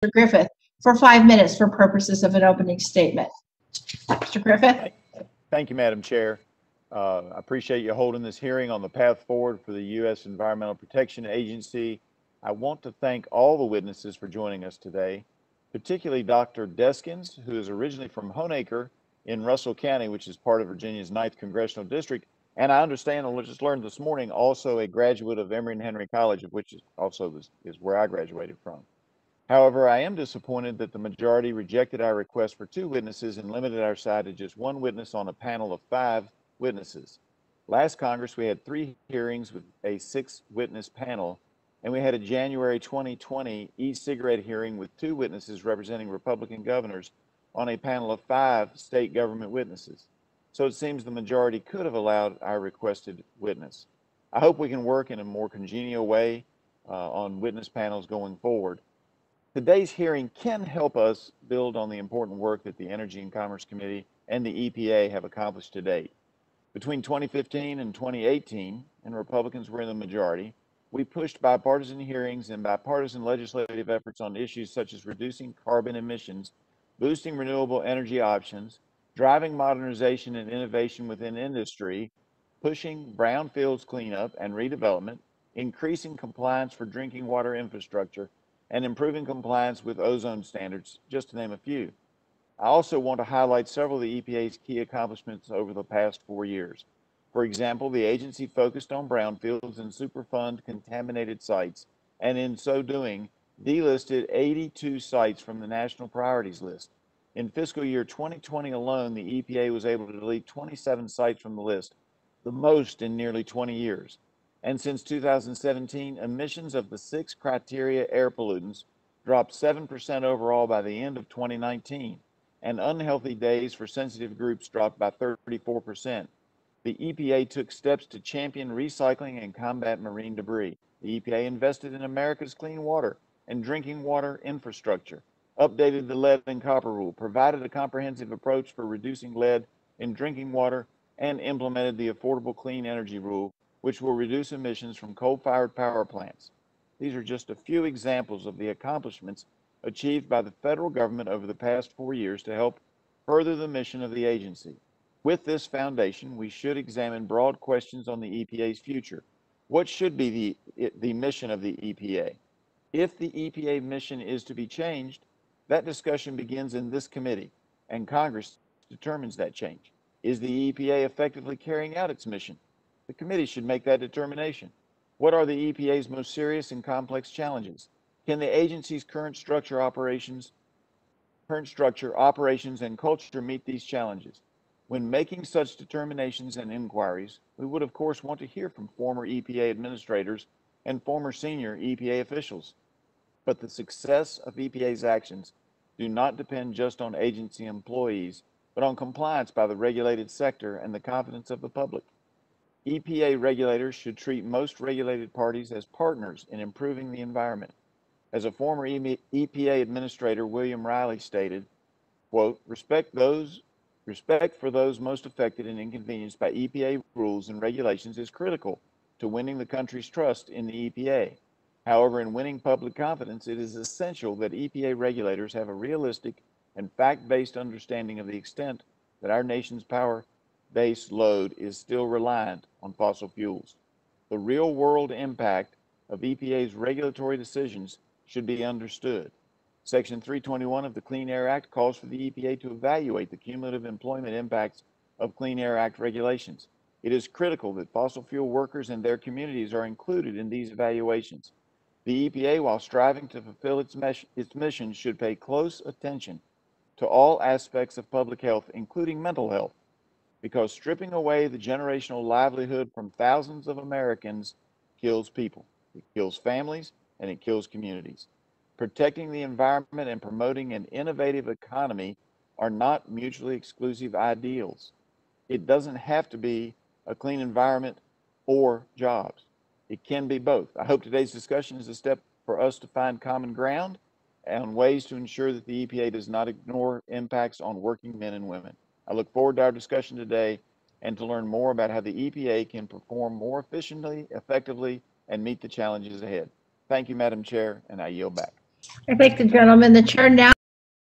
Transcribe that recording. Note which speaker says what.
Speaker 1: Griffith for 5 minutes for purposes of an opening statement. Mr. Griffith.
Speaker 2: Thank you, Madam Chair. I appreciate you holding this hearing on the path forward for the U.S. Environmental Protection Agency. I want to thank all the witnesses for joining us today, particularly Dr. Deskins, who is originally from Honaker in Russell County, which is part of Virginia's 9th Congressional District. And I understand, and just learned this morning, also a graduate of Emory and Henry College, of which is also is where I graduated from. However, I am disappointed that the majority rejected our request for 2 witnesses and limited our side to just 1 witness on a panel of 5 witnesses. Last Congress, we had 3 hearings with a 6-witness panel, and we had a January 2020 e-cigarette hearing with 2 witnesses representing Republican governors on a panel of 5 state government witnesses. So it seems the majority could have allowed our requested witness. I hope we can work in a more congenial way on witness panels going forward. Today's hearing can help us build on the important work that the Energy and Commerce Committee and the EPA have accomplished to date. Between 2015 and 2018, and Republicans were in the majority, we pushed bipartisan hearings and bipartisan legislative efforts on issues such as reducing carbon emissions, boosting renewable energy options, driving modernization and innovation within industry, pushing brownfields cleanup and redevelopment, increasing compliance for drinking water infrastructure, and improving compliance with ozone standards, just to name a few. I also want to highlight several of the EPA's key accomplishments over the past 4 years. For example, the agency focused on brownfields and Superfund contaminated sites, and in so doing, delisted 82 sites from the national priorities list. In fiscal year 2020 alone, the EPA was able to delete 27 sites from the list, the most in nearly 20 years. And since 2017, emissions of the 6 criteria air pollutants dropped 7% overall by the end of 2019, and unhealthy days for sensitive groups dropped by 34%. The EPA took steps to champion recycling and combat marine debris. The EPA invested in America's clean water and drinking water infrastructure, updated the lead and copper rule, provided a comprehensive approach for reducing lead in drinking water, and implemented the Affordable Clean Energy Rule, which will reduce emissions from coal-fired power plants. These are just a few examples of the accomplishments achieved by the federal government over the past 4 years to help further the mission of the agency. With this foundation, we should examine broad questions on the EPA's future. What should be the mission of the EPA? If the EPA mission is to be changed, that discussion begins in this committee, and Congress determines that change. Is the EPA effectively carrying out its mission? The committee should make that determination. What are the EPA's most serious and complex challenges? Can the agency's current structure, operations, and culture meet these challenges? When making such determinations and inquiries, we would of course want to hear from former EPA administrators and former senior EPA officials. But the success of EPA's actions do not depend just on agency employees, but on compliance by the regulated sector and the confidence of the public. EPA regulators should treat most regulated parties as partners in improving the environment. As a former EPA administrator, William Riley, stated, quote, respect for those most affected and inconvenienced by EPA rules and regulations is critical to winning the country's trust in the EPA. However, in winning public confidence, it is essential that EPA regulators have a realistic and fact-based understanding of the extent that our nation's power-based load is still reliant on fossil fuels. The real-world impact of EPA's regulatory decisions should be understood. Section 321 of the Clean Air Act calls for the EPA to evaluate the cumulative employment impacts of Clean Air Act regulations. It is critical that fossil fuel workers and their communities are included in these evaluations. The EPA, while striving to fulfill its mission, should pay close attention to all aspects of public health, including mental health, because stripping away the generational livelihood from thousands of Americans kills people. It kills families, and it kills communities. Protecting the environment and promoting an innovative economy are not mutually exclusive ideals. It doesn't have to be a clean environment or jobs. It can be both. I hope today's discussion is a step for us to find common ground and ways to ensure that the EPA does not ignore impacts on working men and women. I look forward to our discussion today and to learn more about how the EPA can perform more efficiently, effectively, and meet the challenges ahead. Thank you, Madam Chair, and I yield back.
Speaker 1: I thank the gentleman. The chair now